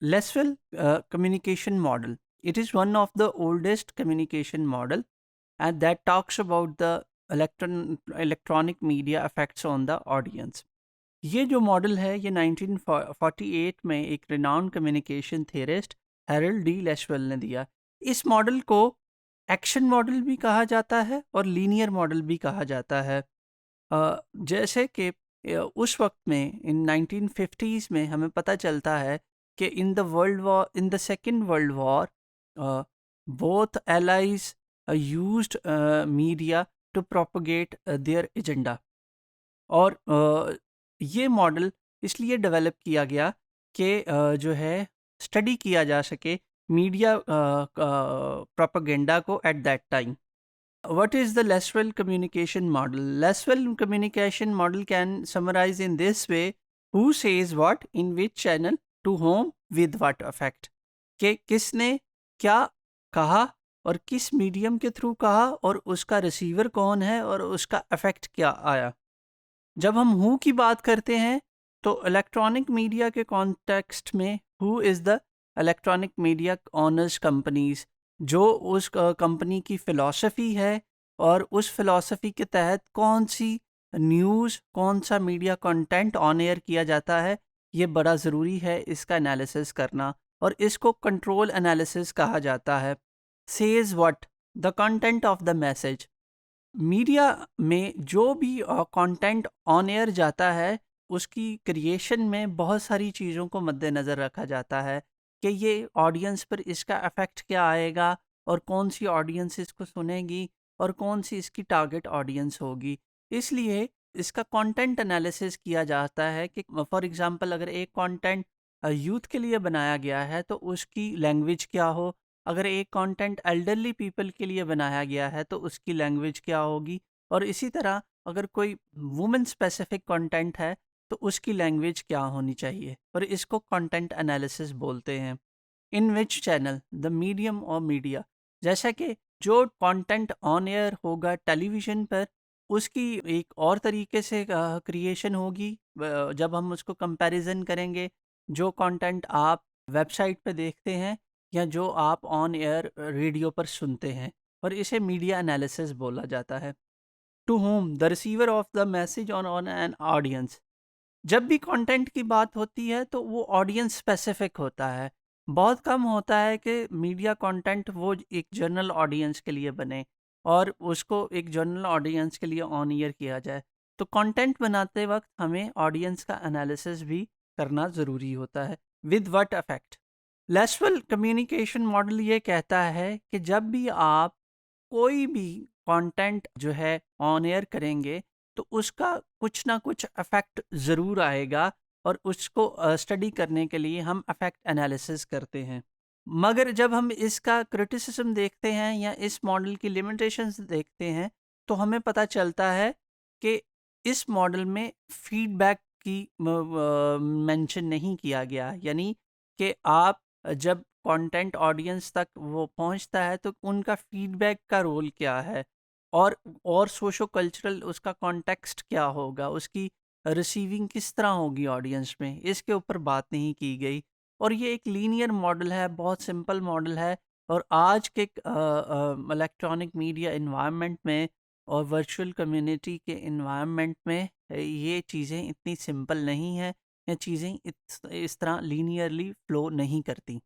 Lasswell communication model. It is one of the oldest communication model, and that talks about the electronic media effects on the audience. ये जो model है ये 1948 में एक renowned communication theorist Harold D Lasswell ने दिया। इस model को एक्शन मॉडल भी कहा जाता है और लीनियर मॉडल भी कहा जाता है। जैसे कि उस वक्त में इन 1950s में हमें पता चलता है कि in the second world war both allies used media to propagate their agenda. और ये मॉडल इसलिए डेवलप किया गया कि जो है स्टडी किया जा सके मीडिया प्रोपेगेंडा को at that time. What is the Lasswell communication model? Lasswell communication model can summarize in this way: who says what, in which channel, to whom, with what effect. कि किसने क्या कहा और किस मीडियम के through कहा और उसका रिसीवर कौन है और उसका इफेक्ट क्या आया। जब हम हु की बात करते हैं तो इलेक्ट्रॉनिक मीडिया के कॉन्टेक्स्ट में who is the electronic media honours companies, जो उस कंपनी की फ़िलॉसफ़ी है और उस फ़िलॉसफ़ी के तहत कौन सी न्यूज़, कौन सा मीडिया कंटेंट ऑन एयर किया जाता है, ये बड़ा ज़रूरी है इसका एनालिसिस करना, और इसको कंट्रोल एनालिसिस कहा जाता है। Says what, the content of the message. Media में जो भी कंटेंट ऑन एयर जाता है उसकी क्रिएशन में बहुत सारी चीज़ों को मद्देनज़र रखा जाता है कि ये ऑडियंस पर इसका इफ़ेक्ट क्या आएगा और कौन सी ऑडियंस इसको सुनेगी और कौन सी इसकी टारगेट ऑडियंस होगी। इसलिए इसका कंटेंट एनालिसिस किया जाता है कि फॉर एग्जांपल अगर एक कंटेंट यूथ के लिए बनाया गया है तो उसकी लैंग्वेज क्या हो, अगर एक कंटेंट एल्डरली पीपल के लिए बनाया गया है तो उसकी लैंग्वेज क्या होगी, और इसी तरह अगर कोई वुमेन स्पेसिफिक कंटेंट है तो उसकी लैंग्वेज क्या होनी चाहिए, और इसको कंटेंट एनालिसिस बोलते हैं। इन विच चैनल, द मीडियम और मीडिया, जैसा कि जो कंटेंट ऑन एयर होगा टेलीविज़न पर उसकी एक और तरीके से क्रिएशन होगी जब हम उसको कंपैरिजन करेंगे जो कंटेंट आप वेबसाइट पे देखते हैं या जो आप ऑन एयर रेडियो पर सुनते हैं, और इसे मीडिया एनालिसिस बोला जाता है। To whom, the receiver of the message on on an audience. जब भी कंटेंट की बात होती है तो वो ऑडियंस स्पेसिफिक होता है। बहुत कम होता है कि मीडिया कंटेंट वो एक जनरल ऑडियंस के लिए बने और उसको एक जनरल ऑडियंस के लिए ऑन ईयर किया जाए। तो कंटेंट बनाते वक्त हमें ऑडियंस का एनालिसिस भी करना ज़रूरी होता है। With what effect, Lasswell communication model ये कहता है कि जब भी आप कोई भी कंटेंट जो है ऑन एयर करेंगे तो उसका कुछ ना कुछ इफेक्ट ज़रूर आएगा, और उसको स्टडी करने के लिए हम इफेक्ट एनालिसिस करते हैं। मगर जब हम इसका क्रिटिसिज्म देखते हैं या इस मॉडल की लिमिटेशंस देखते हैं तो हमें पता चलता है कि इस मॉडल में फीडबैक की मेंशन नहीं किया गया, यानी कि आप जब कंटेंट ऑडियंस तक वो पहुंचता है तो उनका फीडबैक का रोल क्या है, और सोशो कल्चरल उसका कॉन्टेक्स्ट क्या होगा, उसकी रिसीविंग किस तरह होगी ऑडियंस में, इसके ऊपर बात नहीं की गई। और ये एक लीनियर मॉडल है, बहुत सिंपल मॉडल है, और आज के इलेक्ट्रॉनिक मीडिया इन्वायरमेंट में और वर्चुअल कम्युनिटी के इन्वायरमेंट में ये चीज़ें इतनी सिंपल नहीं हैं, या चीज़ें इस तरह लीनियरली फ्लो नहीं करती।